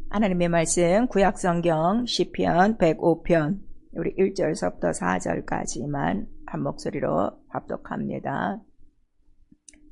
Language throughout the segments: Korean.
하나님의 말씀 구약성경 시편 105편 우리 1절서부터 4절까지만 한 목소리로 합독합니다.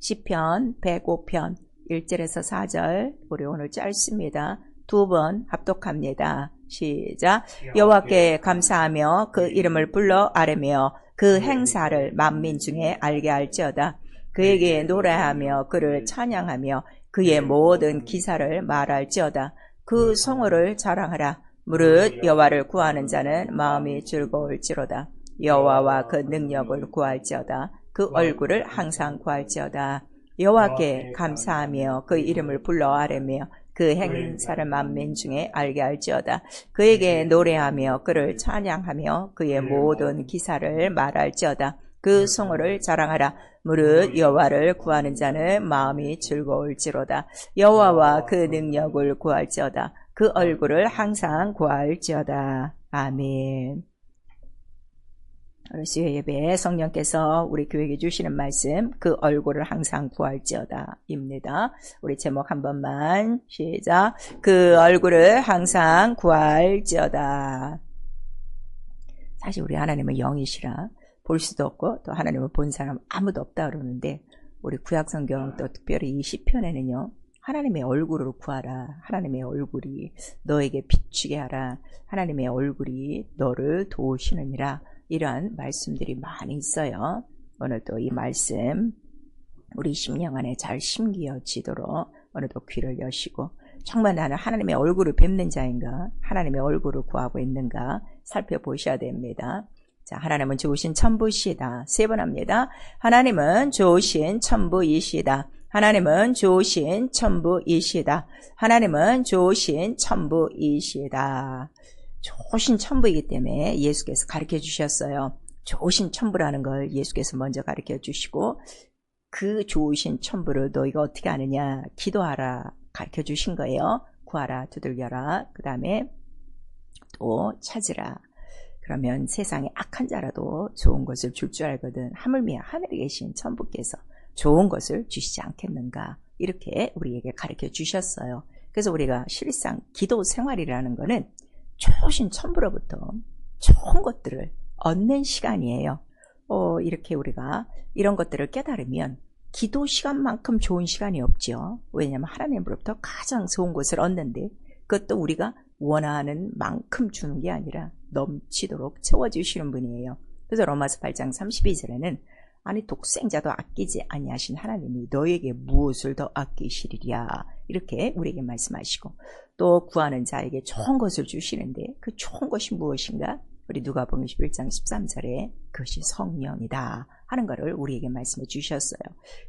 시편 105편 1절에서 4절 우리 오늘 짧습니다. 두 번 합독합니다. 시작. 여호와께 감사하며 그 이름을 불러 아뢰며 그 행사를 만민 중에 알게 할지어다. 그에게 노래하며 그를 찬양하며 그의 모든 기사를 말할지어다. 그 성호를 자랑하라. 무릇 여호와를 구하는 자는 마음이 즐거울지로다. 여호와와 그 능력을 구할지어다. 그 얼굴을 항상 구할지어다. 여호와께 감사하며 그 이름을 불러 아뢰며 그 행사를 만민 중에 알게 할지어다. 그에게 노래하며 그를 찬양하며 그의 모든 기사를 말할지어다. 그 성호를 자랑하라. 무릇 여호와를 구하는 자는 마음이 즐거울지로다. 여호와와 그 능력을 구할지어다. 그 얼굴을 항상 구할지어다. 아멘. 수요 예배에 성령께서 우리 교회에게 주시는 말씀, 그 얼굴을 항상 구할지어다 입니다. 우리 제목 한 번만 시작. 그 얼굴을 항상 구할지어다. 사실 우리 하나님은 영이시라 볼 수도 없고 또 하나님을 본 사람 아무도 없다 그러는데, 우리 구약성경 또 특별히 이 시편에는요, 하나님의 얼굴을 구하라. 하나님의 얼굴이 너에게 비추게 하라. 하나님의 얼굴이 너를 도우시느니라. 이러한 말씀들이 많이 있어요. 오늘도 이 말씀 우리 심령 안에 잘 심기어지도록 오늘도 귀를 여시고, 정말 나는 하나님의 얼굴을 뵙는 자인가, 하나님의 얼굴을 구하고 있는가 살펴보셔야 됩니다. 자, 하나님은 좋으신 천부이시다. 세 번 합니다. 하나님은 좋으신 천부이시다. 하나님은 좋으신 천부이시다. 하나님은 좋으신 천부이시다. 좋으신 천부이기 때문에 예수께서 가르쳐 주셨어요. 좋으신 천부라는 걸 예수께서 먼저 가르쳐 주시고, 그 좋으신 천부를 너희가 어떻게 아느냐, 기도하라 가르쳐 주신 거예요. 구하라, 두들겨라, 그 다음에 또 찾으라. 그러면 세상에 악한 자라도 좋은 것을 줄 줄 알거든. 하물며 하늘에 계신 천부께서 좋은 것을 주시지 않겠는가, 이렇게 우리에게 가르쳐 주셨어요. 그래서 우리가 실상 기도 생활이라는 거는 좋으신 천부로부터 좋은 것들을 얻는 시간이에요. 이렇게 우리가 이런 것들을 깨달으면 기도 시간만큼 좋은 시간이 없죠. 왜냐하면 하나님으로부터 가장 좋은 것을 얻는데, 그것도 우리가 원하는 만큼 주는 게 아니라 넘치도록 채워주시는 분이에요. 그래서 로마서 8장 32절에는 아니 독생자도 아끼지 아니하신 하나님이 너에게 무엇을 더 아끼시리랴, 이렇게 우리에게 말씀하시고, 또 구하는 자에게 좋은 것을 주시는데 그 좋은 것이 무엇인가? 우리 누가복음 11장 13절에 그것이 성령이다 하는 것을 우리에게 말씀해 주셨어요.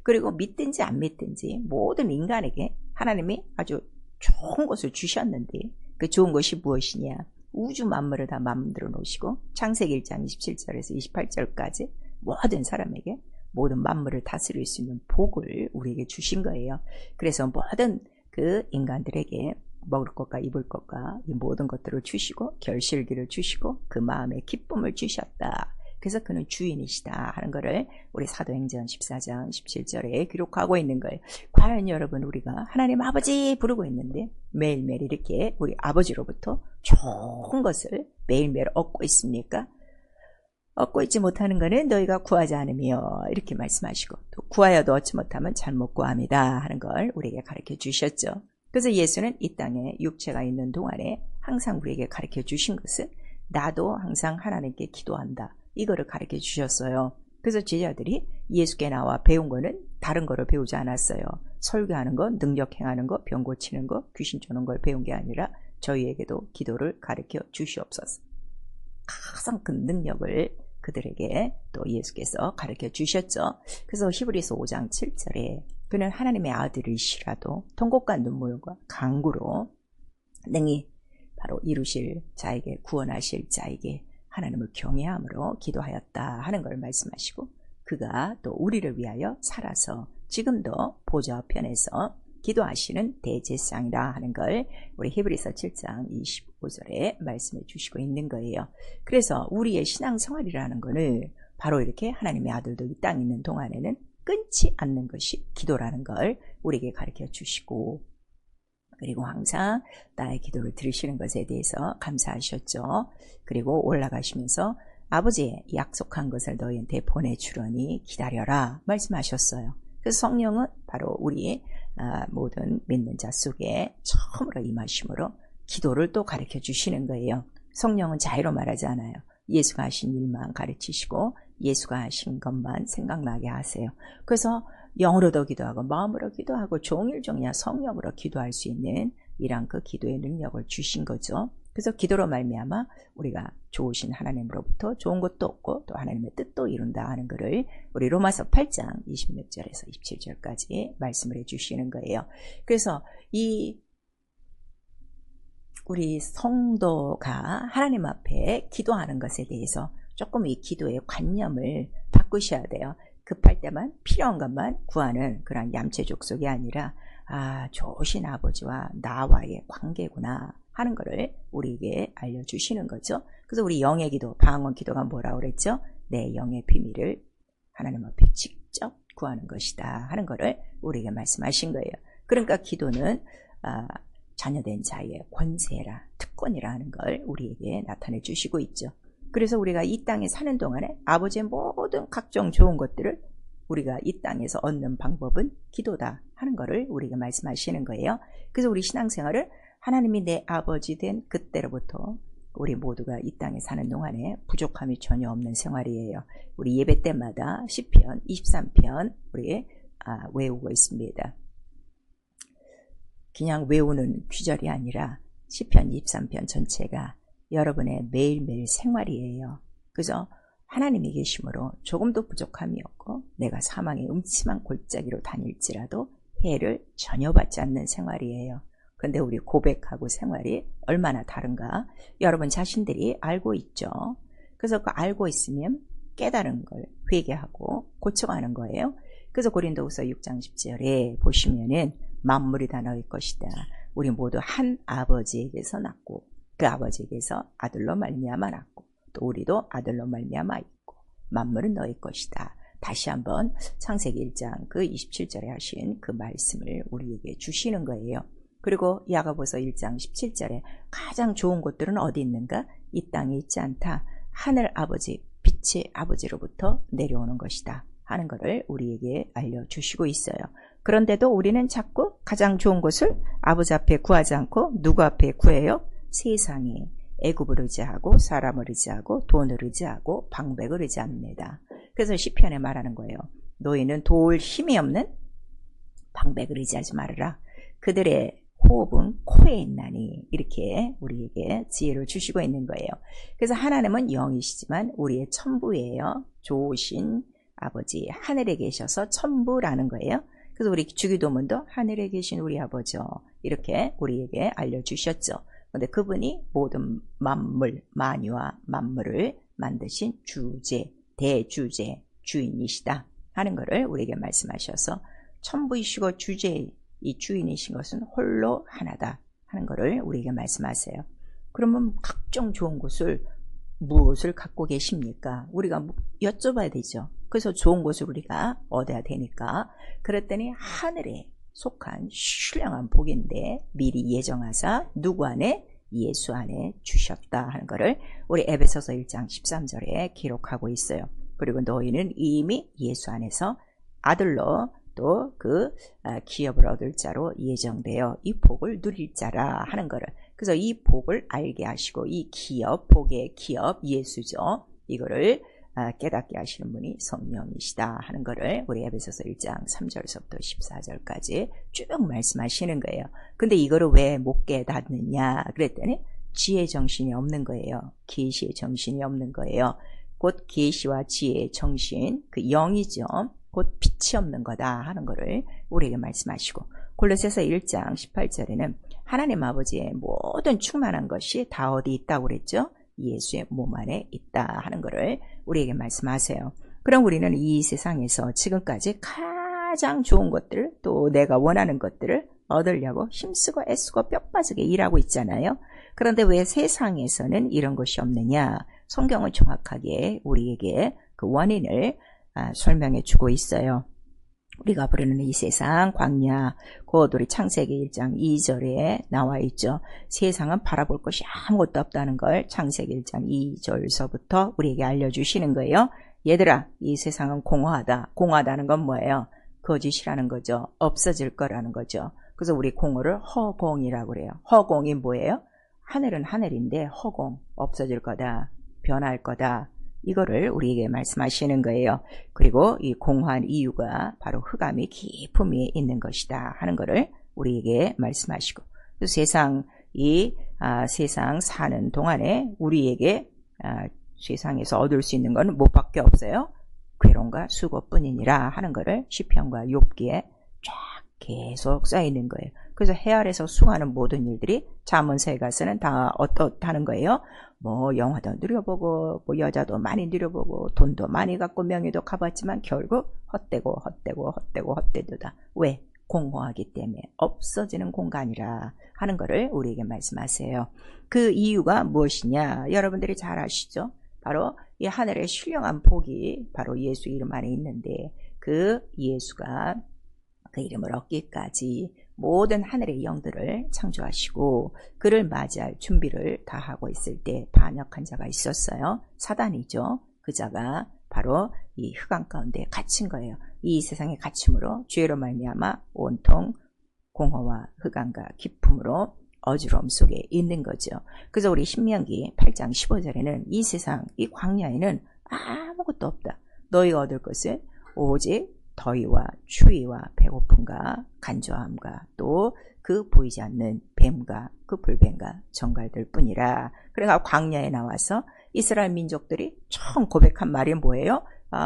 그리고 믿든지 안 믿든지 모든 인간에게 하나님이 아주 좋은 것을 주셨는데, 그 좋은 것이 무엇이냐? 우주 만물을 다 만들어 놓으시고 창세기 1장 27절에서 28절까지 모든 사람에게 모든 만물을 다스릴 수 있는 복을 우리에게 주신 거예요. 그래서 모든 그 인간들에게 먹을 것과 입을 것과 이 모든 것들을 주시고 결실기를 주시고 그 마음에 기쁨을 주셨다. 그래서 그는 주인이시다 하는 것을 우리 사도행전 14장 17절에 기록하고 있는 거예요. 과연 여러분, 우리가 하나님 아버지 부르고 있는데 매일매일 이렇게 우리 아버지로부터 좋은 것을 매일매일 얻고 있습니까? 얻고 있지 못하는 것은 너희가 구하지 않으며, 이렇게 말씀하시고, 또 구하여도 얻지 못하면 잘못 구함이다 하는 걸 우리에게 가르쳐 주셨죠. 그래서 예수는 이 땅에 육체가 있는 동안에 항상 우리에게 가르쳐 주신 것은 나도 항상 하나님께 기도한다, 이거를 가르쳐 주셨어요. 그래서 제자들이 예수께 나와 배운 거는 다른 거를 배우지 않았어요. 설교하는 거, 능력 행하는 거, 병 고치는 거, 귀신 쫓는 걸 배운 게 아니라 저희에게도 기도를 가르쳐 주시옵소서. 가장 큰 능력을 그들에게 또 예수께서 가르쳐 주셨죠. 그래서 히브리서 5장 7절에 그는 하나님의 아들이시라도 통곡과 눈물과 간구로 능히 바로 이루실 자에게, 구원하실 자에게 하나님을 경외함으로 기도하였다 하는 걸 말씀하시고, 그가 또 우리를 위하여 살아서 지금도 보좌편에서 기도하시는 대제사장이라 하는 걸 우리 히브리서 7장 25절에 말씀해 주시고 있는 거예요. 그래서 우리의 신앙생활이라는 거는 바로 이렇게 하나님의 아들도 이 땅에 있는 동안에는 끊지 않는 것이 기도라는 걸 우리에게 가르쳐 주시고, 그리고 항상 나의 기도를 들으시는 것에 대해서 감사하셨죠. 그리고 올라가시면서 아버지의 약속한 것을 너희한테 보내주려니 기다려라 말씀하셨어요. 그래서 성령은 바로 우리 모든 믿는 자 속에 처음으로 임하심으로 기도를 또 가르쳐 주시는 거예요. 성령은 자유로 말하지 않아요. 예수가 하신 일만 가르치시고 예수가 하신 것만 생각나게 하세요. 그래서 영으로도 기도하고 마음으로 기도하고 종일종일 성령으로 기도할 수 있는 이런 그 기도의 능력을 주신 거죠. 그래서 기도로 말미암아 우리가 좋으신 하나님으로부터 좋은 것도 얻고 또 하나님의 뜻도 이룬다 하는 것을 우리 로마서 8장 26절에서 27절까지 말씀을 해주시는 거예요. 그래서 우리 성도가 하나님 앞에 기도하는 것에 대해서 조금 이 기도의 관념을 바꾸셔야 돼요. 급할 때만 필요한 것만 구하는 그런 얌체 족속이 아니라 좋으신 아버지와 나와의 관계구나 하는 것을 우리에게 알려주시는 거죠. 그래서 우리 영의 기도, 방언 기도가 뭐라고 그랬죠? 내 영의 비밀을 하나님 앞에 직접 구하는 것이다 하는 것을 우리에게 말씀하신 거예요. 그러니까 기도는 자녀된 자의 권세라, 특권이라 하는 걸 우리에게 나타내 주시고 있죠. 그래서 우리가 이 땅에 사는 동안에 아버지의 모든 각종 좋은 것들을 우리가 이 땅에서 얻는 방법은 기도다 하는 것을 우리에게 말씀하시는 거예요. 그래서 우리 신앙생활을 하나님이 내 아버지 된 그때로부터 우리 모두가 이 땅에 사는 동안에 부족함이 전혀 없는 생활이에요. 우리 예배 때마다 시편 23편 우리 외우고 있습니다. 그냥 외우는 귀절이 아니라 시편 23편 전체가 여러분의 매일매일 생활이에요. 그죠? 하나님이 계심으로 조금도 부족함이 없고 내가 사망의 음침한 골짜기로 다닐지라도 해를 전혀 받지 않는 생활이에요. 근데 우리 고백하고 생활이 얼마나 다른가 여러분 자신들이 알고 있죠. 그래서 그 알고 있으면 깨달은 걸 회개하고 고쳐가는 거예요. 그래서 고린도후서 6장 10절에 보시면은 만물이 다 너희 것이다. 우리 모두 한 아버지에게서 났고 그 아버지에게서 아들로 말미암아 났고 또 우리도 아들로 말미암아 있고 만물은 너희 것이다. 다시 한번 창세기 1장 그 27절에 하신 그 말씀을 우리에게 주시는 거예요. 그리고 야고보서 1장 17절에 가장 좋은 곳들은 어디 있는가? 이 땅에 있지 않다. 하늘 아버지, 빛의 아버지로부터 내려오는 것이다 하는 것을 우리에게 알려주시고 있어요. 그런데도 우리는 자꾸 가장 좋은 것을 아버지 앞에 구하지 않고 누구 앞에 구해요? 세상에 애굽을 의지하고 사람을 의지하고 돈을 의지하고 방백을 의지합니다. 그래서 시편에 말하는 거예요. 너희는 도울 힘이 없는 방백을 의지하지 말아라. 그들의 호흡은 코에 있나니 이렇게 우리에게 지혜를 주시고 있는 거예요. 그래서 하나님은 영이시지만 우리의 천부예요. 좋으신 아버지 하늘에 계셔서 천부라는 거예요. 그래서 우리 주기도문도 하늘에 계신 우리 아버지요 이렇게 우리에게 알려주셨죠. 그런데 그분이 모든 만물, 만유와 만물을 만드신 주제, 대주제, 주인이시다 하는 것을 우리에게 말씀하셔서 천부이시고 주제, 이 주인이신 것은 홀로 하나다 하는 것을 우리에게 말씀하세요. 그러면 각종 좋은 것을 무엇을 갖고 계십니까? 우리가 여쭤봐야 되죠. 그래서 좋은 것을 우리가 얻어야 되니까 그랬더니 하늘에 속한 신령한 복인데 미리 예정하사 누구 안에? 예수 안에 주셨다 하는 것을 우리 에베소서 1장 13절에 기록하고 있어요. 그리고 너희는 이미 예수 안에서 아들로 또 그 기업을 얻을 자로 예정되어 이 복을 누릴 자라 하는 것을 그래서 이 복을 알게 하시고 이 기업, 복의 기업 예수죠. 이거를 깨닫게 하시는 분이 성령이시다 하는 것을 우리 에베소서 1장 3절에서부터 14절까지 쭉 말씀하시는 거예요. 근데 이거를 왜 못 깨닫느냐 그랬더니 지혜 정신이 없는 거예요. 계시의 정신이 없는 거예요. 곧 계시와 지혜의 정신 그 영이죠. 곧 빛이 없는 거다 하는 것을 우리에게 말씀하시고 골로새서 1장 18절에는 하나님 아버지의 모든 충만한 것이 다 어디 있다고 그랬죠? 예수의 몸 안에 있다 하는 것을 우리에게 말씀하세요. 그럼 우리는 이 세상에서 지금까지 가장 좋은 것들을 또 내가 원하는 것들을 얻으려고 힘쓰고 애쓰고 뼈 빠지게 일하고 있잖아요. 그런데 왜 세상에서는 이런 것이 없느냐? 성경은 정확하게 우리에게 그 원인을 설명해 주고 있어요. 우리가 부르는 이 세상 광야, 곧 우리 창세기 1장 2절에 나와 있죠. 세상은 바라볼 것이 아무것도 없다는 걸 창세기 1장 2절서부터 우리에게 알려주시는 거예요. 얘들아, 이 세상은 공허하다. 공허하다는 건 뭐예요? 거짓이라는 거죠. 없어질 거라는 거죠. 그래서 우리 공허를 허공이라고 그래요. 허공이 뭐예요? 하늘은 하늘인데 허공, 없어질 거다. 변할 거다. 이거를 우리에게 말씀하시는 거예요. 그리고 이 공허한 이유가 바로 흑암이 깊음 위에 있는 것이다 하는 거를 우리에게 말씀하시고, 세상 사는 동안에 우리에게 세상에서 얻을 수 있는 건 무엇밖에 없어요. 괴로움과 수고뿐이니라 하는 거를 시편과 욥기에 쫙 계속 써 있는 거예요. 그래서 해 아래서 수고하는 모든 일들이 잠언서에 가서는 다 어떻다는 거예요. 뭐 영화도 누려보고 뭐 여자도 많이 누려보고 돈도 많이 갖고 명예도 가봤지만 결국 헛되도다. 왜? 공허하기 때문에 없어지는 공간이라 하는 거를 우리에게 말씀하세요. 그 이유가 무엇이냐? 여러분들이 잘 아시죠? 바로 이 하늘의 신령한 복이 바로 예수 이름 안에 있는데, 그 예수가 그 이름을 얻기까지 모든 하늘의 영들을 창조하시고 그를 맞이할 준비를 다 하고 있을 때 반역한 자가 있었어요. 사단이죠. 그 자가 바로 이 흑암 가운데 갇힌 거예요. 이 세상에 갇힘으로 죄로 말미암아 온통 공허와 흑암과 깊음으로 어지러움 속에 있는 거죠. 그래서 우리 신명기 8장 15절에는 이 세상, 이 광야에는 아무것도 없다. 너희가 얻을 것은 오직 더위와 추위와 배고픔과 간절함과 또 그 보이지 않는 뱀과 그 불뱀과 정갈들 뿐이라. 그러니까 광야에 나와서 이스라엘 민족들이 처음 고백한 말이 뭐예요?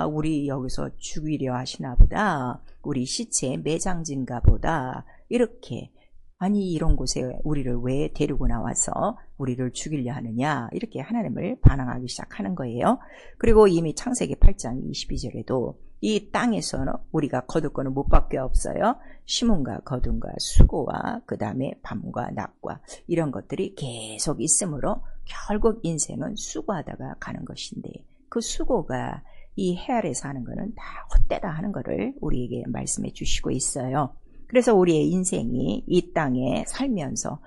우리 여기서 죽이려 하시나 보다. 우리 시체에 매장진가 보다. 이렇게, 아니 이런 곳에 우리를 왜 데리고 나와서 우리를 죽이려 하느냐, 이렇게 하나님을 반항하기 시작하는 거예요. 그리고 이미 창세기 8장 22절에도 이 땅에서는 우리가 거둘 거는 못밖에 없어요. 심음과 거둠과 수고와 그 다음에 밤과 낮과 이런 것들이 계속 있으므로 결국 인생은 수고하다가 가는 것인데, 그 수고가 이 해 아래 사는 거는 다 헛되다 하는 거를 우리에게 말씀해 주시고 있어요. 그래서 우리의 인생이 이 땅에 살면서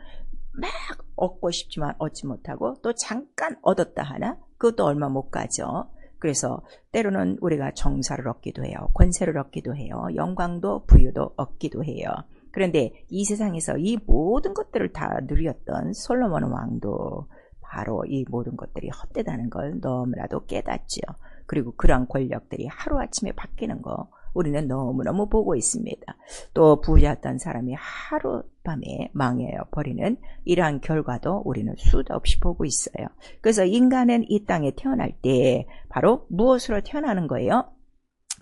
막 얻고 싶지만 얻지 못하고 또 잠깐 얻었다 하나 그것도 얼마 못 가죠. 그래서 때로는 우리가 정사를 얻기도 해요. 권세를 얻기도 해요. 영광도 부유도 얻기도 해요. 그런데 이 세상에서 이 모든 것들을 다 누렸던 솔로몬 왕도 바로 이 모든 것들이 헛되다는 걸 너무나도 깨닫죠. 그리고 그러한 권력들이 하루아침에 바뀌는 거 우리는 너무너무 보고 있습니다. 또 부자였던 사람이 하룻밤에 망해버리는 이러한 결과도 우리는 수도 없이 보고 있어요. 그래서 인간은 이 땅에 태어날 때 바로 무엇으로 태어나는 거예요?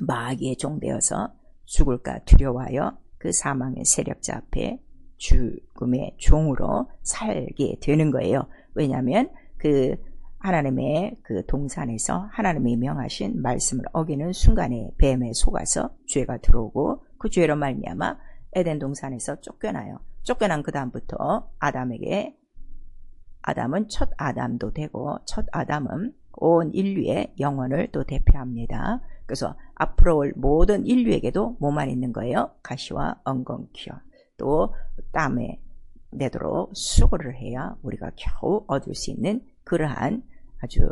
마귀의 종되어서 죽을까 두려워하여 그 사망의 세력자 앞에 죽음의 종으로 살게 되는 거예요. 왜냐하면 그 하나님의 그 동산에서 하나님이 명하신 말씀을 어기는 순간에 뱀에 속아서 죄가 들어오고 그 죄로 말미암아 에덴 동산에서 쫓겨나요. 쫓겨난 그 다음부터 아담은 첫 아담도 되고, 첫 아담은 온 인류의 영혼을 또 대표합니다. 그래서 앞으로 올 모든 인류에게도 뭐만 있는 거예요? 가시와 엉겅퀴와 또 땀에 내도록 수고를 해야 우리가 겨우 얻을 수 있는 그러한 아주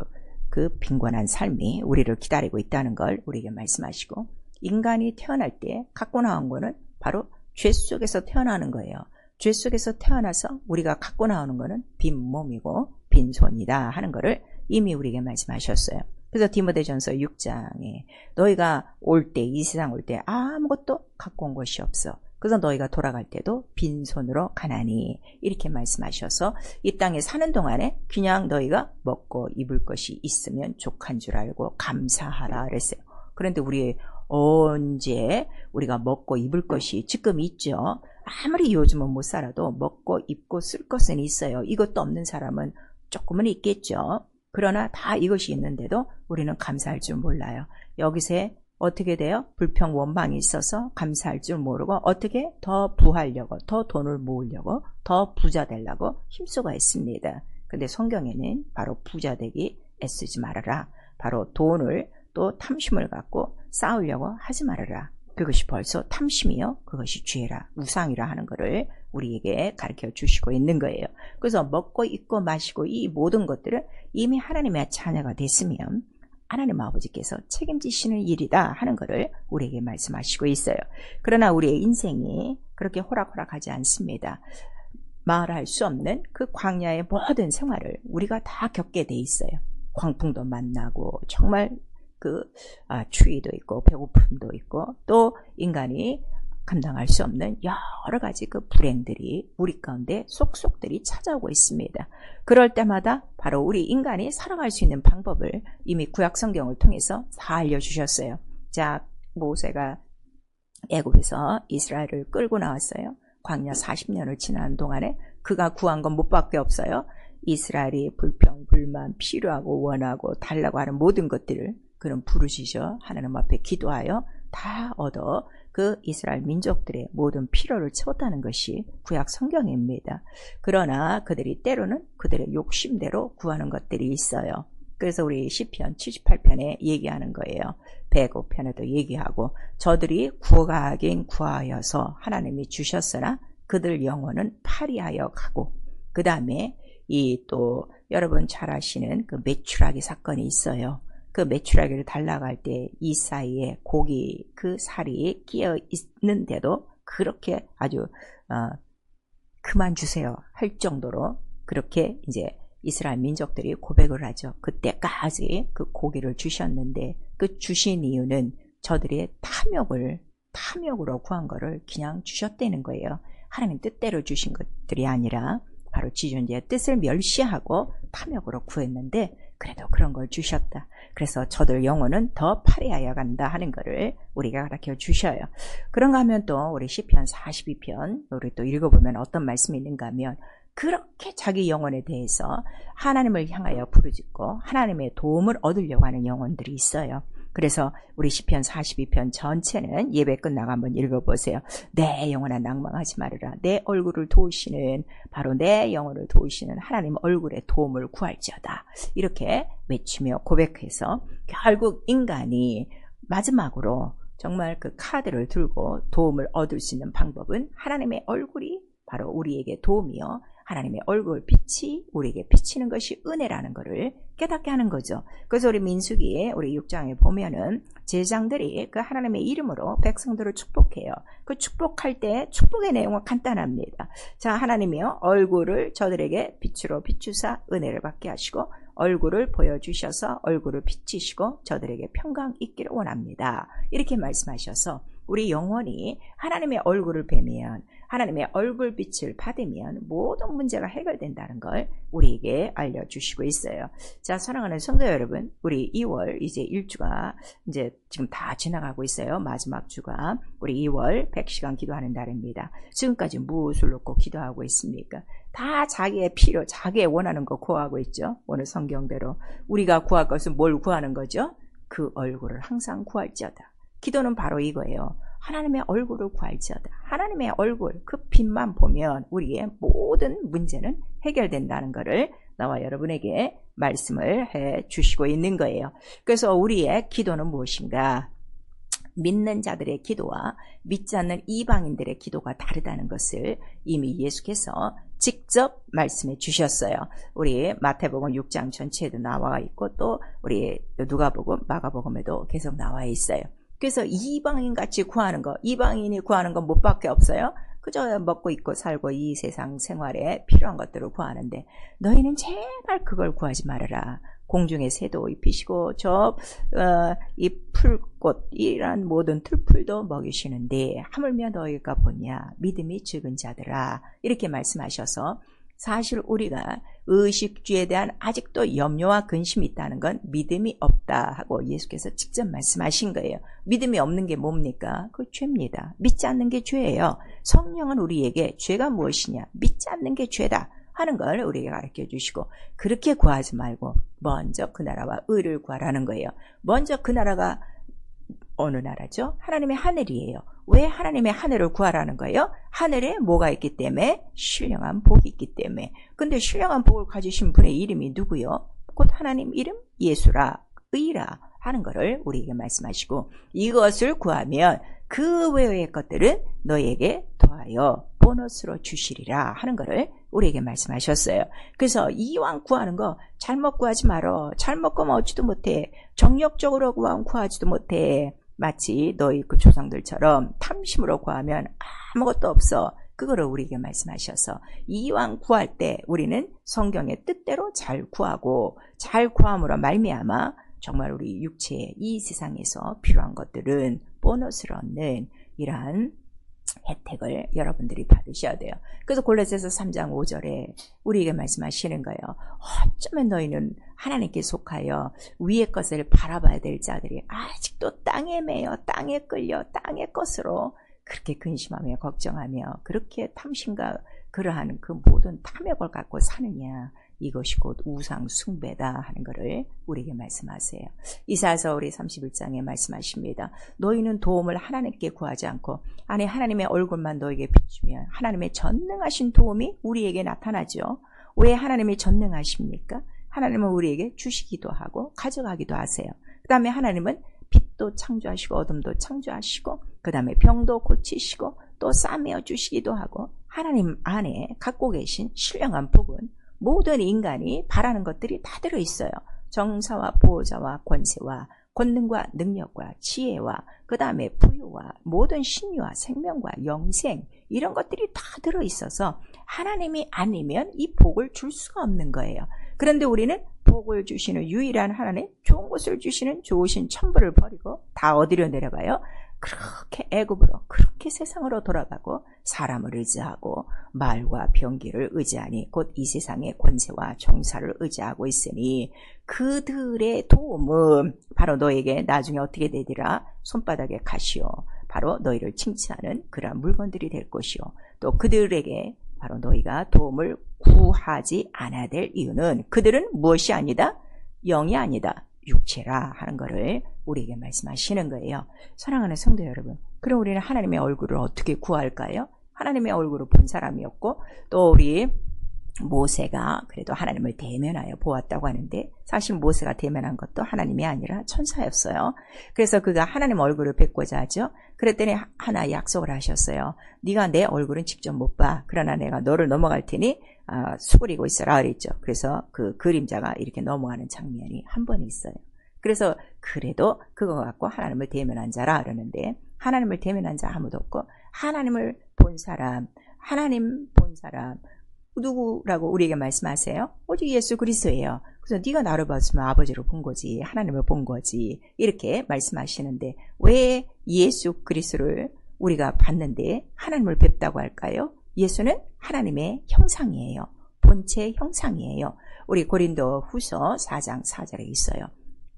그 빈곤한 삶이 우리를 기다리고 있다는 걸 우리에게 말씀하시고, 인간이 태어날 때 갖고 나온 거는 바로 죄 속에서 태어나는 거예요. 죄 속에서 태어나서 우리가 갖고 나오는 거는 빈 몸이고 빈손이다 하는 거를 이미 우리에게 말씀하셨어요. 그래서 디모데전서 6장에 너희가 올 때, 이 세상 올 때 아무것도 갖고 온 것이 없어. 그래서 너희가 돌아갈 때도 빈손으로 가나니, 이렇게 말씀하셔서 이 땅에 사는 동안에 그냥 너희가 먹고 입을 것이 있으면 족한 줄 알고 감사하라 그랬어요. 그런데 우리 언제 우리가 먹고 입을 것이 지금 있죠. 아무리 요즘은 못 살아도 먹고 입고 쓸 것은 있어요. 이것도 없는 사람은 조금은 있겠죠. 그러나 다 이것이 있는데도 우리는 감사할 줄 몰라요. 여기서 어떻게 돼요? 불평 원망이 있어서 감사할 줄 모르고 어떻게 더 부하려고, 더 돈을 모으려고, 더 부자 되려고 힘쓰고 있습니다. 근데 성경에는 바로 부자 되기 애쓰지 말아라. 바로 돈을 또 탐심을 갖고 싸우려고 하지 말아라. 그것이 벌써 탐심이요. 그것이 죄라, 우상이라 하는 것을 우리에게 가르쳐 주시고 있는 거예요. 그래서 먹고 입고 마시고 이 모든 것들은 이미 하나님의 자녀가 됐으면 하나님 아버지께서 책임지시는 일이다 하는 것을 우리에게 말씀하시고 있어요. 그러나 우리의 인생이 그렇게 호락호락하지 않습니다. 말할 수 없는 그 광야의 모든 생활을 우리가 다 겪게 돼 있어요. 광풍도 만나고 정말 추위도 있고 배고픔도 있고 또 인간이 감당할 수 없는 여러 가지 그 불행들이 우리 가운데 속속들이 찾아오고 있습니다. 그럴 때마다 바로 우리 인간이 살아갈 수 있는 방법을 이미 구약 성경을 통해서 다 알려주셨어요. 자, 모세가 애굽에서 이스라엘을 끌고 나왔어요. 광야 40년을 지나는 동안에 그가 구한 건 못밖에 없어요. 이스라엘이 불평, 불만, 필요하고 원하고 달라고 하는 모든 것들을 그는 부르짖어 하나님 앞에 기도하여 다 얻어 그 이스라엘 민족들의 모든 필요를 채웠다는 것이 구약 성경입니다. 그러나 그들이 때로는 그들의 욕심대로 구하는 것들이 있어요. 그래서 우리 시편 78편에 얘기하는 거예요. 105편에도 얘기하고 저들이 구하긴 구하여서 하나님이 주셨으나 그들 영혼은 파리하여 가고 그 다음에 이 또 여러분 잘 아시는 그 메추라기 사건이 있어요. 그 메추라기를 달라갈 때 이 사이에 고기 그 살이 끼어 있는데도 그렇게 아주 그만 주세요 할 정도로 그렇게 이제 이스라엘 민족들이 고백을 하죠. 그때까지 그 고기를 주셨는데 그 주신 이유는 저들의 탐욕으로 구한 거를 그냥 주셨다는 거예요. 하나님 뜻대로 주신 것들이 아니라 바로 지존자의 뜻을 멸시하고 탐욕으로 구했는데 그래도 그런 걸 주셨다. 그래서 저들 영혼은 더 파리하여 간다 하는 것을 우리가 가르쳐 주셔요. 그런가 하면 또 우리 시편 42편 우리 또 읽어보면 어떤 말씀이 있는가 하면 그렇게 자기 영혼에 대해서 하나님을 향하여 부르짖고 하나님의 도움을 얻으려고 하는 영혼들이 있어요. 그래서 우리 시편 42편 전체는 예배 끝나고 한번 읽어보세요. 내 영혼아 낭망하지 말으라. 내 얼굴을 도우시는 바로 내 영혼을 도우시는 하나님 얼굴의 도움을 구할지어다. 이렇게 외치며 고백해서 결국 인간이 마지막으로 정말 그 카드를 들고 도움을 얻을 수 있는 방법은 하나님의 얼굴이 바로 우리에게 도움이요. 하나님의 얼굴 빛이 우리에게 비치는 것이 은혜라는 것을 깨닫게 하는 거죠. 그래서 우리 민수기에 우리 6장에 보면은 제장들이 그 하나님의 이름으로 백성들을 축복해요. 그 축복할 때 축복의 내용은 간단합니다. 자, 하나님이요 얼굴을 저들에게 빛으로 비추사 은혜를 받게 하시고 얼굴을 보여주셔서 얼굴을 비치시고 저들에게 평강 있기를 원합니다. 이렇게 말씀하셔서 우리 영혼이 하나님의 얼굴을 뵈면 하나님의 얼굴빛을 받으면 모든 문제가 해결된다는 걸 우리에게 알려주시고 있어요. 자, 사랑하는 성도 여러분, 우리 2월 이제 1주가 이제 지금 다 지나가고 있어요. 마지막 주가 우리 2월 100시간 기도하는 달입니다. 지금까지 무엇을 놓고 기도하고 있습니까? 다 자기의 필요, 자기의 원하는 거 구하고 있죠. 오늘 성경대로 우리가 구할 것은 뭘 구하는 거죠? 그 얼굴을 항상 구할지어다. 기도는 바로 이거예요. 하나님의 얼굴을 구할지어다. 하나님의 얼굴, 그 빛만 보면 우리의 모든 문제는 해결된다는 것을 나와 여러분에게 말씀을 해 주시고 있는 거예요. 그래서 우리의 기도는 무엇인가? 믿는 자들의 기도와 믿지 않는 이방인들의 기도가 다르다는 것을 이미 예수께서 직접 말씀해 주셨어요. 우리 마태복음 6장 전체에도 나와 있고 또 우리 누가복음, 마가복음에도 계속 나와 있어요. 그래서 이방인같이 구하는 거, 이방인이 구하는 건 못밖에 없어요. 그저 먹고 입고 살고 이 세상 생활에 필요한 것들을 구하는데 너희는 제발 그걸 구하지 말아라. 공중의 새도 입히시고 이 풀꽃이란 모든 들풀도 먹이시는데 하물며 너희가 보냐 믿음이 적은 자들아 이렇게 말씀하셔서 사실 우리가 의식주에 대한 아직도 염려와 근심이 있다는 건 믿음이 없다 하고 예수께서 직접 말씀하신 거예요. 믿음이 없는 게 뭡니까? 그 죄입니다. 믿지 않는 게 죄예요. 성령은 우리에게 죄가 무엇이냐? 믿지 않는 게 죄다 하는 걸 우리에게 가르쳐 주시고 그렇게 구하지 말고 먼저 그 나라와 의를 구하라는 거예요. 먼저 그 나라가 어느 나라죠? 하나님의 하늘이에요. 왜 하나님의 하늘을 구하라는 거예요? 하늘에 뭐가 있기 때문에? 신령한 복이 있기 때문에. 근데 신령한 복을 가지신 분의 이름이 누구요? 곧 하나님 이름 예수라 의라 하는 것을 우리에게 말씀하시고 이것을 구하면 그 외의 것들은 너희에게 더하여 보너스로 주시리라 하는 것을 우리에게 말씀하셨어요. 그래서 이왕 구하는 거 잘못 구하지 말어. 잘못 구하면 얻지도 못해. 정력적으로 구하면 구하지도 못해. 마치 너희 그 조상들처럼 탐심으로 구하면 아무것도 없어. 그거를 우리에게 말씀하셔서 이왕 구할 때 우리는 성경의 뜻대로 잘 구하고 잘 구함으로 말미암아 정말 우리 육체의 이 세상에서 필요한 것들은 보너스로 얻는 이러한 혜택을 여러분들이 받으셔야 돼요. 그래서 골로새서 3장 5절에 우리에게 말씀하시는 거예요. 어쩌면 너희는 하나님께 속하여 위의 것을 바라봐야 될 자들이 아직도 땅에 매여 땅에 끌려 땅의 것으로 그렇게 근심하며 걱정하며 그렇게 탐심과 그러한 그 모든 탐욕을 갖고 사느냐. 이것이 곧 우상 숭배다 하는 것을 우리에게 말씀하세요. 이사야서 우리 31장에 말씀하십니다. 너희는 도움을 하나님께 구하지 않고 안에 하나님의 얼굴만 너에게 비추면 하나님의 전능하신 도움이 우리에게 나타나죠. 왜 하나님이 전능하십니까? 하나님은 우리에게 주시기도 하고 가져가기도 하세요. 그 다음에 하나님은 빛도 창조하시고 어둠도 창조하시고 그 다음에 병도 고치시고 또 싸매어 주시기도 하고 하나님 안에 갖고 계신 신령한 복은 모든 인간이 바라는 것들이 다 들어있어요. 정사와 보호자와 권세와 권능과 능력과 지혜와 그 다음에 부유와 모든 신유와 생명과 영생 이런 것들이 다 들어있어서 하나님이 아니면 이 복을 줄 수가 없는 거예요. 그런데 우리는 복을 주시는 유일한 하나님, 좋은 것을 주시는 좋으신 천부를 버리고 다 어디로 내려가요? 그렇게 애굽으로 그렇게 세상으로 돌아가고 사람을 의지하고 말과 병기를 의지하니 곧 이 세상의 권세와 정사를 의지하고 있으니 그들의 도움은 바로 너에게 나중에 어떻게 되리라? 손바닥에 가시오. 바로 너희를 칭찬하는 그러한 물건들이 될 것이요. 또 그들에게 바로 너희가 도움을 구하지 않아야 될 이유는 그들은 무엇이 아니다? 영이 아니다. 육체라 하는 것을 우리에게 말씀하시는 거예요. 사랑하는 성도 여러분, 그럼 우리는 하나님의 얼굴을 어떻게 구할까요? 하나님의 얼굴을 본 사람이었고 또 우리 모세가 그래도 하나님을 대면하여 보았다고 하는데 사실 모세가 대면한 것도 하나님이 아니라 천사였어요. 그래서 그가 하나님 얼굴을 뵙고자 하죠. 그랬더니 하나 약속을 하셨어요. 네가 내 얼굴은 직접 못 봐. 그러나 내가 너를 넘어갈 테니 수그리고 있어라 그랬죠. 그래서 그 그림자가 이렇게 넘어가는 장면이 한 번 있어요. 그래서 그래도 그거 갖고 하나님을 대면한 자라 그러는데 하나님을 대면한 자 아무도 없고 하나님을 본 사람, 하나님 본 사람 누구라고 우리에게 말씀하세요? 오직 예수 그리스도예요. 그래서 네가 나를 봤으면 아버지를 본 거지, 하나님을 본 거지 이렇게 말씀하시는데 왜 예수 그리스도를 우리가 봤는데 하나님을 뵙다고 할까요? 예수는 하나님의 형상이에요. 본체 형상이에요. 우리 고린도 후서 4장 4절에 있어요.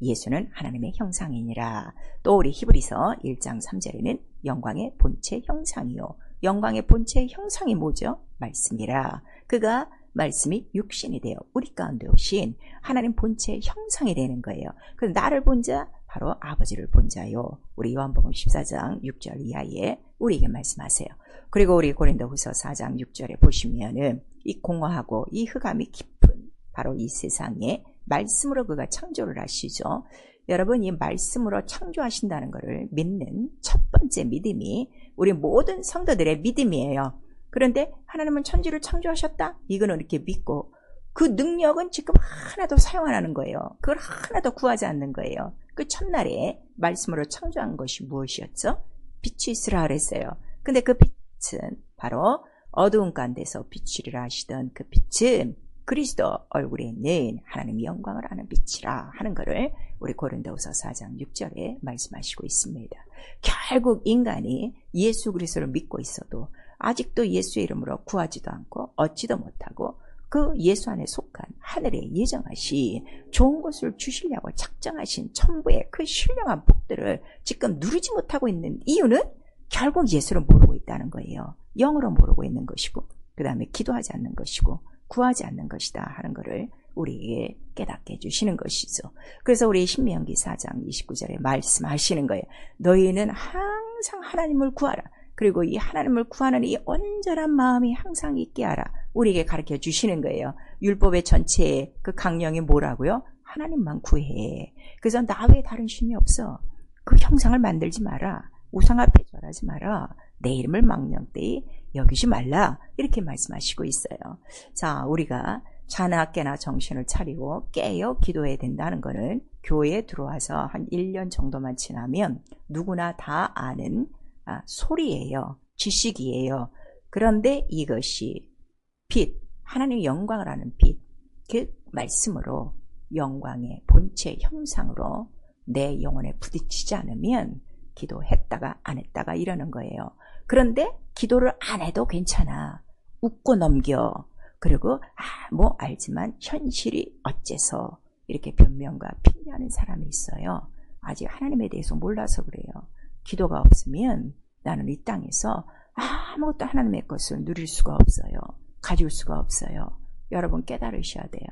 예수는 하나님의 형상이니라. 또 우리 히브리서 1장 3절에는 영광의 본체 형상이요. 영광의 본체 형상이 뭐죠? 말씀이라. 그가 말씀이 육신이 되어 우리 가운데 오신 하나님 본체 형상이 되는 거예요. 그래서 나를 본 자 바로 아버지를 본 자요. 우리 요한복음 14장 6절 이하에 우리에게 말씀하세요. 그리고 우리 고린도후서 4장 6절에 보시면은 이 공허하고 이 흑암이 깊은 바로 이 세상에 말씀으로 그가 창조를 하시죠. 여러분 이 말씀으로 창조하신다는 것을 믿는 첫 번째 믿음이 우리 모든 성도들의 믿음이에요. 그런데 하나님은 천지를 창조하셨다? 이거는 이렇게 믿고 그 능력은 지금 하나도 사용 안 하는 거예요. 그걸 하나도 구하지 않는 거예요. 그 첫날에 말씀으로 창조한 것이 무엇이었죠? 빛이 있으라 그랬어요. 근데 그 빛은 바로 어두운 가운데서 비추리라 하시던 그 빛은 그리스도 얼굴에 있는 하나님의 영광을 아는 빛이라 하는 것을 우리 고린도후서 4장 6절에 말씀하시고 있습니다. 결국 인간이 예수 그리스도를 믿고 있어도 아직도 예수의 이름으로 구하지도 않고 얻지도 못하고 그 예수 안에 속한 하늘에 예정하신 좋은 것을 주시려고 작정하신 천부의 그 신령한 복들을 지금 누리지 못하고 있는 이유는 결국 예수를 모르고 있다는 거예요. 영으로 모르고 있는 것이고 그 다음에 기도하지 않는 것이고 구하지 않는 것이다 하는 것을 우리에게 깨닫게 해주시는 것이죠. 그래서 우리 신명기 4장 29절에 말씀하시는 거예요. 너희는 항상 하나님을 구하라. 그리고 이 하나님을 구하는 이 온전한 마음이 항상 있게 하라. 우리에게 가르쳐 주시는 거예요. 율법의 전체의 그 강령이 뭐라고요? 하나님만 구해. 그래서 나 외에 다른 신이 없어. 그 형상을 만들지 마라. 우상 앞에 절하지 마라. 내 이름을 망령되이 여기지 말라. 이렇게 말씀하시고 있어요. 자, 우리가 자나 깨나 정신을 차리고 깨어 기도해야 된다는 것은 교회에 들어와서 한 1년 정도만 지나면 누구나 다 아는 소리예요. 지식이에요. 그런데 이것이 빛, 하나님의 영광을 아는 빛, 그 말씀으로 영광의 본체 형상으로 내 영혼에 부딪히지 않으면 기도했다가 안 했다가 이러는 거예요. 그런데 기도를 안 해도 괜찮아. 웃고 넘겨. 그리고 뭐 알지만 현실이 어째서 이렇게 변명과 핑계하는 사람이 있어요. 아직 하나님에 대해서 몰라서 그래요. 기도가 없으면 나는 이 땅에서 아무것도 하나님의 것을 누릴 수가 없어요. 가질 수가 없어요. 여러분 깨달으셔야 돼요.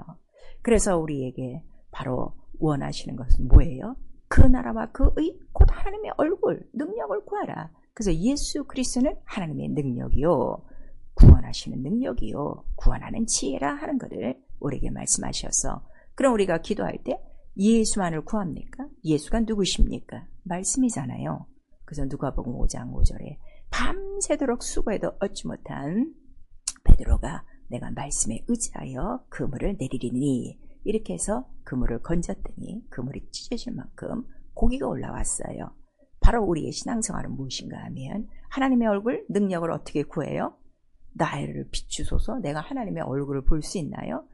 그래서 우리에게 바로 원하시는 것은 뭐예요? 그 나라와 그의 곧 하나님의 얼굴, 능력을 구하라. 그래서 예수 그리스도는 하나님의 능력이요, 구원하시는 능력이요, 구원하는 지혜라 하는 것을 우리에게 말씀하셔서, 그럼 우리가 기도할 때 예수만을 구합니까? 예수가 누구십니까? 말씀이잖아요. 그래서 누가복음 5장 5절에 밤새도록 수고해도 얻지 못한 베드로가 내가 말씀에 의지하여 그물을 내리리니, 이렇게 해서 그물을 건졌더니 그물이 찢어질 만큼 고기가 올라왔어요. 바로 우리의 신앙생활은 무엇인가 하면 하나님의 얼굴, 능력을 어떻게 구해요? 나를 비추소서. 내가 하나님의 얼굴을 볼 수 있나요?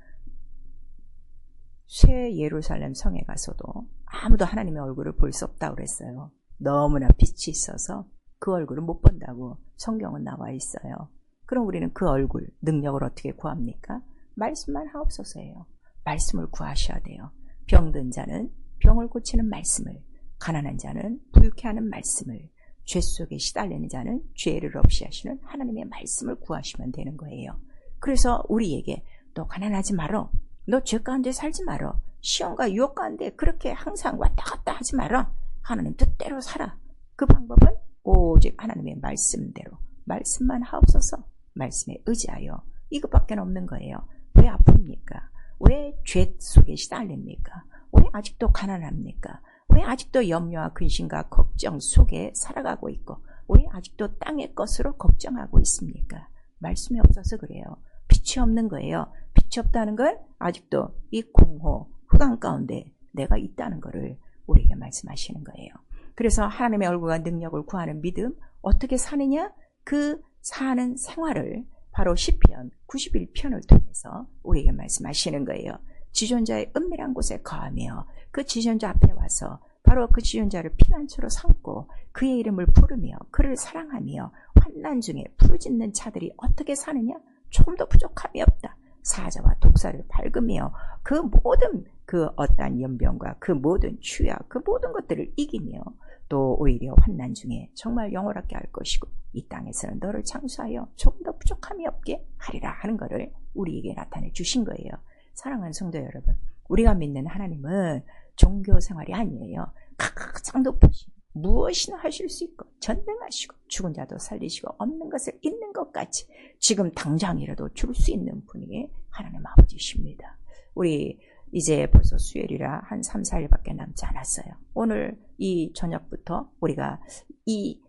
새 예루살렘 성에 가서도 아무도 하나님의 얼굴을 볼 수 없다고 그랬어요. 너무나 빛이 있어서 그 얼굴을 못 본다고 성경은 나와 있어요. 그럼 우리는 그 얼굴, 능력을 어떻게 구합니까? 말씀만 하옵소서예요. 말씀을 구하셔야 돼요. 병든 자는 병을 고치는 말씀을, 가난한 자는 부유케 하는 말씀을, 죄 속에 시달리는 자는 죄를 없이 하시는 하나님의 말씀을 구하시면 되는 거예요. 그래서 우리에게 너 가난하지 말어, 너 죄 가운데 살지 말어, 시험과 유혹 가운데 그렇게 항상 왔다 갔다 하지 말어, 하나님 뜻대로 살아. 그 방법은 오직 하나님의 말씀대로, 말씀만 하옵소서, 말씀에 의지하여, 이것밖에 없는 거예요. 왜 아픕니까? 왜 죄 속에 시달립니까? 왜 아직도 가난합니까? 왜 아직도 염려와 근심과 걱정 속에 살아가고 있고, 왜 아직도 땅의 것으로 걱정하고 있습니까? 말씀이 없어서 그래요. 빛이 없는 거예요. 빛이 없다는 건 아직도 이 공허, 흑암 가운데 내가 있다는 것을 우리에게 말씀하시는 거예요. 그래서 하나님의 얼굴과 능력을 구하는 믿음, 어떻게 사느냐? 그 사는 생활을 바로 시편 91편을 통해서 우리에게 말씀하시는 거예요. 지존자의 은밀한 곳에 거하며 그 지존자 앞에 와서 바로 그 지존자를 피난처로 삼고 그의 이름을 부르며 그를 사랑하며 환난 중에 부르짖는 자들이 어떻게 사느냐? 조금도 부족함이 없다. 사자와 독사를 밟으며 그 모든 그 어떠한 연병과 그 모든 추약, 그 모든 것들을 이기며 또 오히려 환난 중에 정말 영원하게 할 것이고 이 땅에서는 너를 창수하여 조금 더 부족함이 없게 하리라 하는 것을 우리에게 나타내 주신 거예요. 사랑하는 성도 여러분, 우리가 믿는 하나님은 종교 생활이 아니에요. 가장 높으신, 무엇이나 하실 수 있고 전능하시고 죽은 자도 살리시고 없는 것을 있는 것 같이 지금 당장이라도 줄 수 있는 분이 하나님 아버지십니다. 우리 이제 벌써 수요일이라 한 3, 4일밖에 남지 않았어요. 오늘 이 저녁부터 우리가 이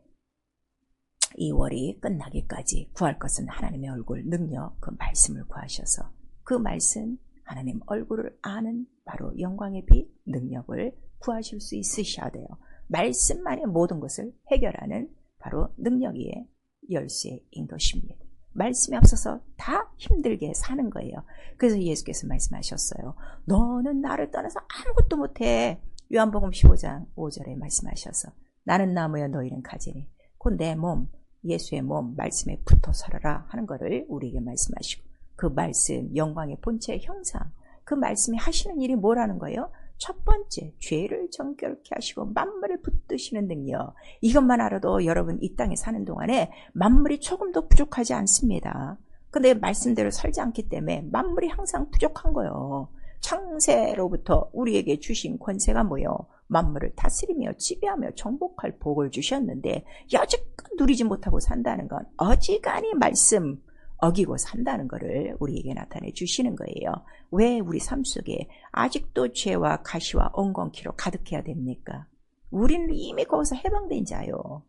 2월이 끝나기까지 구할 것은 하나님의 얼굴, 능력, 그 말씀을 구하셔서 그 말씀, 하나님 얼굴을 아는 바로 영광의 빛, 능력을 구하실 수 있으셔야 돼요. 말씀만이 모든 것을 해결하는 바로 능력의 열쇠인 것입니다. 말씀이 없어서 다 힘들게 사는 거예요. 그래서 예수께서 말씀하셨어요. 너는 나를 떠나서 아무것도 못해. 요한복음 15장 5절에 말씀하셔서 나는 나무여 너희는 가지니 곧 내 몸, 예수의 몸, 말씀에 붙어 살아라 하는 것을 우리에게 말씀하시고 그 말씀, 영광의 본체의 형상, 그 말씀이 하시는 일이 뭐라는 거예요? 첫 번째, 죄를 정결케 하시고 만물을 붙드시는 능력. 이것만 알아도 여러분 이 땅에 사는 동안에 만물이 조금도 부족하지 않습니다. 근데 말씀대로 살지 않기 때문에 만물이 항상 부족한 거예요. 창세로부터 우리에게 주신 권세가 뭐예요? 만물을 다스리며 지배하며 정복할 복을 주셨는데 여지껏 누리지 못하고 산다는 건 어지간히 말씀 어기고 산다는 것을 우리에게 나타내 주시는 거예요. 왜 우리 삶 속에 아직도 죄와 가시와 엉겅퀴로 가득해야 됩니까? 우리는 이미 거기서 해방된 자요.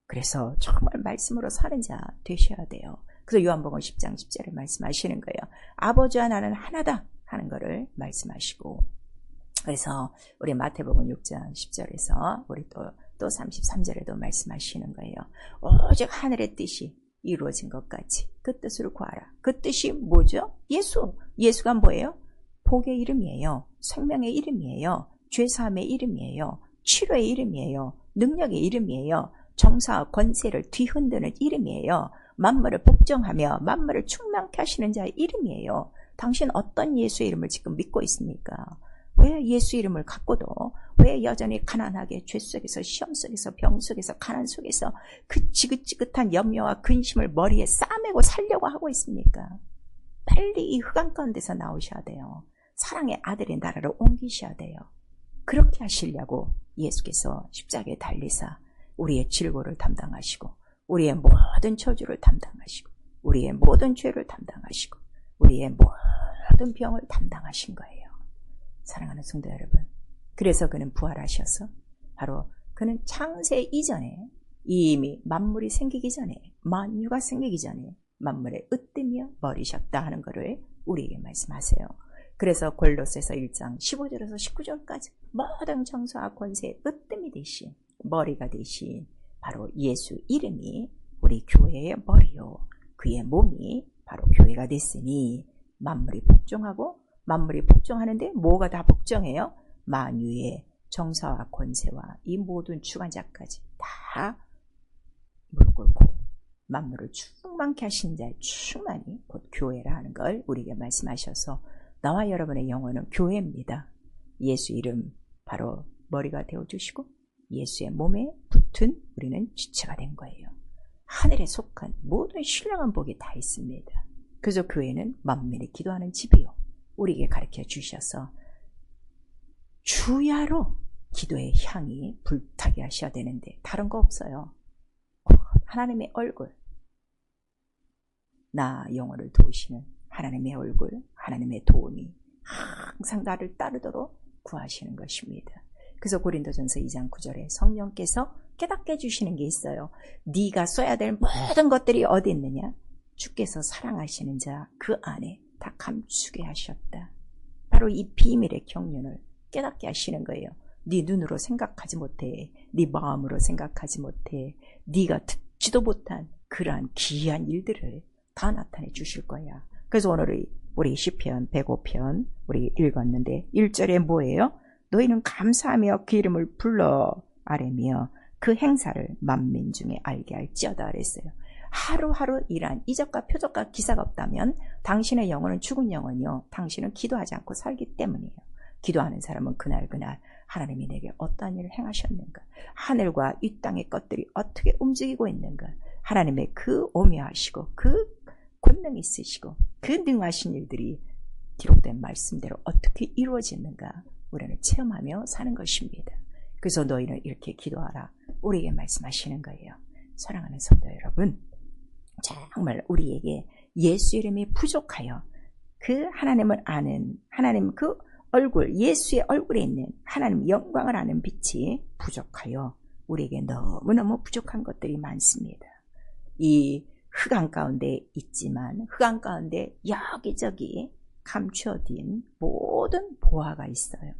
그래서 정말 말씀으로 사는 자 되셔야 돼요. 그래서 요한복음 10장 10절에 말씀하시는 거예요. 아버지와 나는 하나다 하는 거를 말씀하시고, 그래서 우리 마태복음 6장 10절에서 우리 또 33절에도 말씀하시는 거예요. 오직 하늘의 뜻이 이루어진 것 같이 그 뜻을 구하라. 그 뜻이 뭐죠? 예수가 뭐예요? 복의 이름이에요. 생명의 이름이에요. 죄사함의 이름이에요. 치료의 이름이에요. 능력의 이름이에요. 정사와 권세를 뒤흔드는 이름이에요. 만물을 복종하며 만물을 충만케 하시는 자의 이름이에요. 당신 어떤 예수의 이름을 지금 믿고 있습니까? 왜 예수 이름을 갖고도 왜 여전히 가난하게 죄 속에서 시험 속에서 병 속에서 가난 속에서 그 지긋지긋한 염려와 근심을 머리에 싸매고 살려고 하고 있습니까? 빨리 이 흑암 가운데서 나오셔야 돼요. 사랑의 아들의 나라를 옮기셔야 돼요. 그렇게 하시려고 예수께서 십자가에 달리사 우리의 질고를 담당하시고 우리의 모든 저주를 담당하시고 우리의 모든 죄를 담당하시고 우리의 모든 병을 담당하신 거예요. 사랑하는 성도 여러분, 그래서 그는 부활하셔서 바로 그는 창세 이전에 이미 만물이 생기기 전에 만유가 생기기 전에 만물의 으뜸이여 버리셨다 하는 것을 우리에게 말씀하세요. 그래서 골로새서 1장 15절에서 19절까지 모든 정사와 권세의 으뜸이 되신 머리가 되신 바로 예수 이름이 우리 교회의 머리요 그의 몸이 바로 교회가 됐으니 만물이 복종하고 만물이 복종하는데 뭐가 다 복종해요? 만유의 정사와 권세와 이 모든 주관자까지 다 무릎 꿇고 만물을 충만케 하신 자의 충만이 곧 교회라 하는 걸 우리에게 말씀하셔서 나와 여러분의 영혼은 교회입니다. 예수 이름 바로 머리가 되어주시고 예수의 몸에 붙은 우리는 지체가 된 거예요. 하늘에 속한 모든 신령한 복이 다 있습니다. 그래서 교회는 만민이 기도하는 집이요. 우리에게 가르쳐 주셔서 주야로 기도의 향이 불타게 하셔야 되는데 다른 거 없어요. 하나님의 얼굴, 나 영혼을 도우시는 하나님의 얼굴, 하나님의 도움이 항상 나를 따르도록 구하시는 것입니다. 그래서 고린도전서 2장 9절에 성령께서 깨닫게 해주시는 게 있어요. 네가 써야 될 모든 것들이 어디 있느냐? 주께서 사랑하시는 자 그 안에 다 감추게 하셨다. 바로 이 비밀의 경륜을 깨닫게 하시는 거예요. 네 눈으로 생각하지 못해, 네 마음으로 생각하지 못해, 네가 듣지도 못한 그러한 기이한 일들을 다 나타내 주실 거야. 그래서 오늘 우리 시편 105편 우리 읽었는데 1절에 뭐예요? 너희는 감사하며 그 이름을 불러 아뢰며 그 행사를 만민 중에 알게 할지어다 그랬어요. 하루하루 일한 이적과 표적과 기사가 없다면 당신의 영혼은 죽은 영혼이요. 당신은 기도하지 않고 살기 때문이에요. 기도하는 사람은 그날 하나님이 내게 어떠한 일을 행하셨는가, 하늘과 이 땅의 것들이 어떻게 움직이고 있는가, 하나님의 그 오묘하시고 그 권능 있으시고 그 능하신 일들이 기록된 말씀대로 어떻게 이루어지는가 우리는 체험하며 사는 것입니다. 그래서 너희는 이렇게 기도하라 우리에게 말씀하시는 거예요. 사랑하는 성도 여러분, 정말 우리에게 예수 이름이 부족하여 그 하나님을 아는 하나님 그 얼굴, 예수의 얼굴에 있는 하나님 영광을 아는 빛이 부족하여 우리에게 너무너무 부족한 것들이 많습니다. 이 흑암 가운데 있지만 흑암 가운데 여기저기 감추어진 모든 보화가 있어요.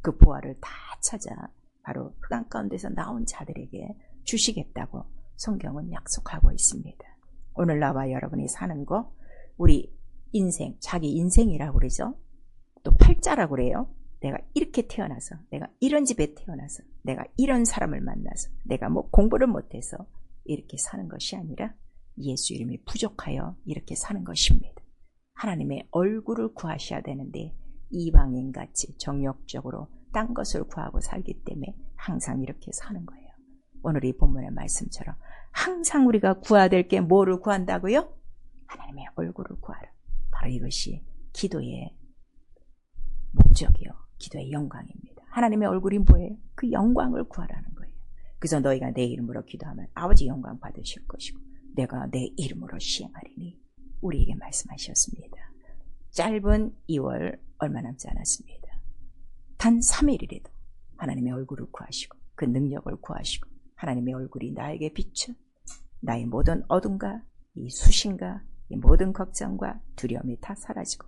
그 보화를 다 찾아 바로 흑암 가운데서 나온 자들에게 주시겠다고 성경은 약속하고 있습니다. 오늘 나와 여러분이 사는 거, 우리 인생, 자기 인생이라고 그러죠. 또 팔자라고 그래요. 내가 이렇게 태어나서, 내가 이런 집에 태어나서, 내가 이런 사람을 만나서, 내가 뭐 공부를 못해서 이렇게 사는 것이 아니라 예수 이름이 부족하여 이렇게 사는 것입니다. 하나님의 얼굴을 구하셔야 되는데 이방인같이 정욕적으로 딴 것을 구하고 살기 때문에 항상 이렇게 사는 거예요. 오늘 이 본문의 말씀처럼 항상 우리가 구해야 될 게 뭐를 구한다고요? 하나님의 얼굴을 구하라. 바로 이것이 기도의 목적이요. 기도의 영광입니다. 하나님의 얼굴이 뭐예요? 그 영광을 구하라는 거예요. 그래서 너희가 내 이름으로 기도하면 아버지 영광 받으실 것이고 내가 내 이름으로 시행하리니 우리에게 말씀하셨습니다. 짧은 2월 얼마 남지 않았습니다. 단 3일이라도 하나님의 얼굴을 구하시고 그 능력을 구하시고 하나님의 얼굴이 나에게 비춘 나의 모든 어둠과 이 수신과 이 모든 걱정과 두려움이 다 사라지고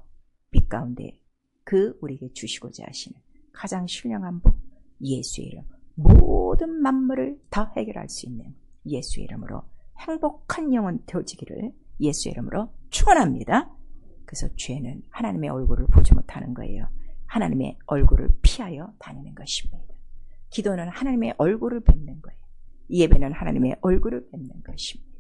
빛 가운데 그 우리에게 주시고자 하시는 가장 신령한 복, 예수의 이름, 모든 만물을 다 해결할 수 있는 예수의 이름으로 행복한 영혼 되어지기를 예수의 이름으로 축원합니다. 그래서 죄는 하나님의 얼굴을 보지 못하는 거예요. 하나님의 얼굴을 피하여 다니는 것입니다. 기도는 하나님의 얼굴을 뵙는 거예요. 예배는 하나님의 얼굴을 뵙는 것입니다.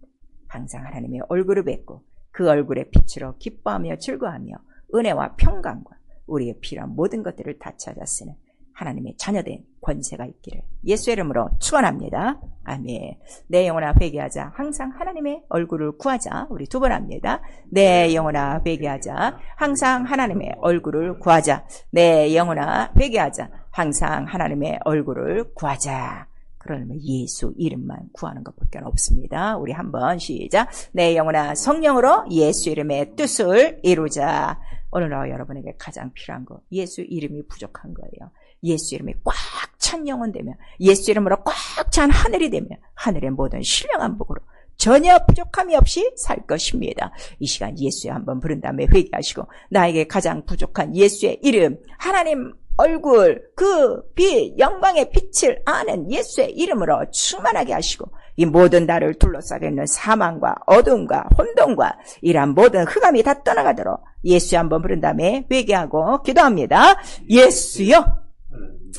항상 하나님의 얼굴을 뵙고 그 얼굴의 빛으로 기뻐하며 즐거워하며 은혜와 평강과 우리의 필요한 모든 것들을 다 찾아 쓰는 하나님의 자녀된 권세가 있기를 예수의 이름으로 축원합니다. 아멘. 내 영혼아 회개하자. 항상 하나님의 얼굴을 구하자. 우리 두 번 합니다. 내 영혼아 회개하자. 항상 하나님의 얼굴을 구하자. 내 영혼아 회개하자. 항상 하나님의 얼굴을 구하자. 그러면 예수 이름만 구하는 것밖에 없습니다. 우리 한번 시작. 내 영혼아 성령으로 예수 이름의 뜻을 이루자. 오늘 여러분에게 가장 필요한 거 예수 이름이 부족한 거예요. 예수 이름이 꽉 찬 영혼 되면 예수 이름으로 꽉 찬 하늘이 되면 하늘의 모든 신령한 복으로 전혀 부족함이 없이 살 것입니다. 이 시간 예수에 한번 부른 다음에 회개하시고 나에게 가장 부족한 예수의 이름 하나님 얼굴 그 빛 영광의 빛을 아는 예수의 이름으로 충만하게 하시고 이 모든 나를 둘러싸고 있는 사망과 어둠과 혼돈과 이러한 모든 흑암이 다 떠나가도록 예수에 한번 부른 다음에 회개하고 기도합니다. 예수여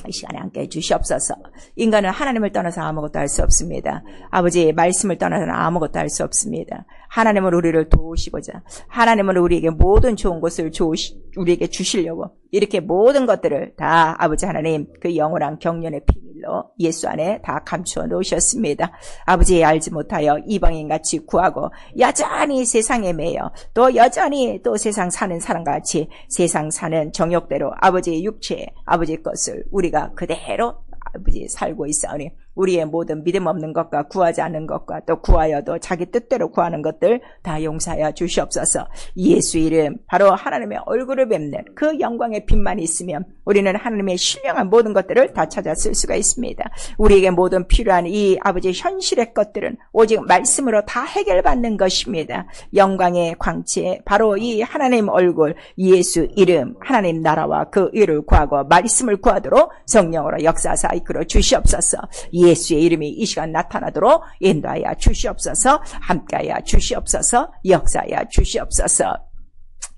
이 시간에 함께 해주시옵소서. 인간은 하나님을 떠나서 아무것도 할 수 없습니다. 아버지의 말씀을 떠나서는 아무것도 할 수 없습니다. 하나님은 우리를 도우시고자 하나님은 우리에게 모든 좋은 것을 우리에게 주시려고 이렇게 모든 것들을 다 아버지 하나님 그 영원한 경륜의 비밀로 예수 안에 다 감추어 놓으셨습니다. 아버지 알지 못하여 이방인같이 구하고 여전히 세상에 매여 또 여전히 또 세상 사는 사람같이 세상 사는 정욕대로 아버지의 육체 아버지의 것을 우리가 그대로 아버지 살고 있사오니 우리의 모든 믿음 없는 것과 구하지 않는 것과 또 구하여도 자기 뜻대로 구하는 것들 다 용서하여 주시옵소서. 예수 이름 바로 하나님의 얼굴을 뵙는 그 영광의 빛만 있으면 우리는 하나님의 신령한 모든 것들을 다 찾아 쓸 수가 있습니다. 우리에게 모든 필요한 이 아버지 현실의 것들은 오직 말씀으로 다 해결받는 것입니다. 영광의 광채 바로 이 하나님 얼굴 예수 이름 하나님 나라와 그 의를 구하고 말씀을 구하도록 성령으로 역사하사 이끌어 주시옵소서. 예수의 이름이 이 시간 나타나도록 인도하여 주시옵소서. 함께하여 주시옵소서. 역사하여 주시옵소서.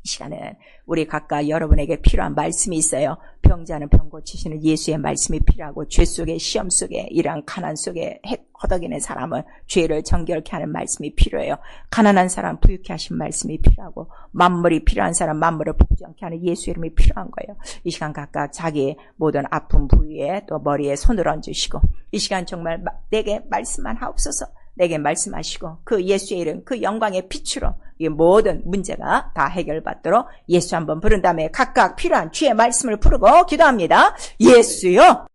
이 시간은 우리 각각 여러분에게 필요한 말씀이 있어요. 병자는 병 고치시는 예수의 말씀이 필요하고 죄 속에 시험 속에 이러한 가난 속에 허덕이는 사람은 죄를 정결케 하는 말씀이 필요해요. 가난한 사람 부유케 하신 말씀이 필요하고 만물이 필요한 사람 만물을 복지않게 하는 예수 이름이 필요한 거예요. 이 시간 각각 자기의 모든 아픈 부위에 또 머리에 손을 얹으시고 이 시간 정말 내게 말씀만 하옵소서. 내게 말씀하시고 그 예수의 이름 그 영광의 빛으로 이 모든 문제가 다 해결받도록 예수 한번 부른 다음에 각각 필요한 주의 말씀을 부르고 기도합니다. 예수요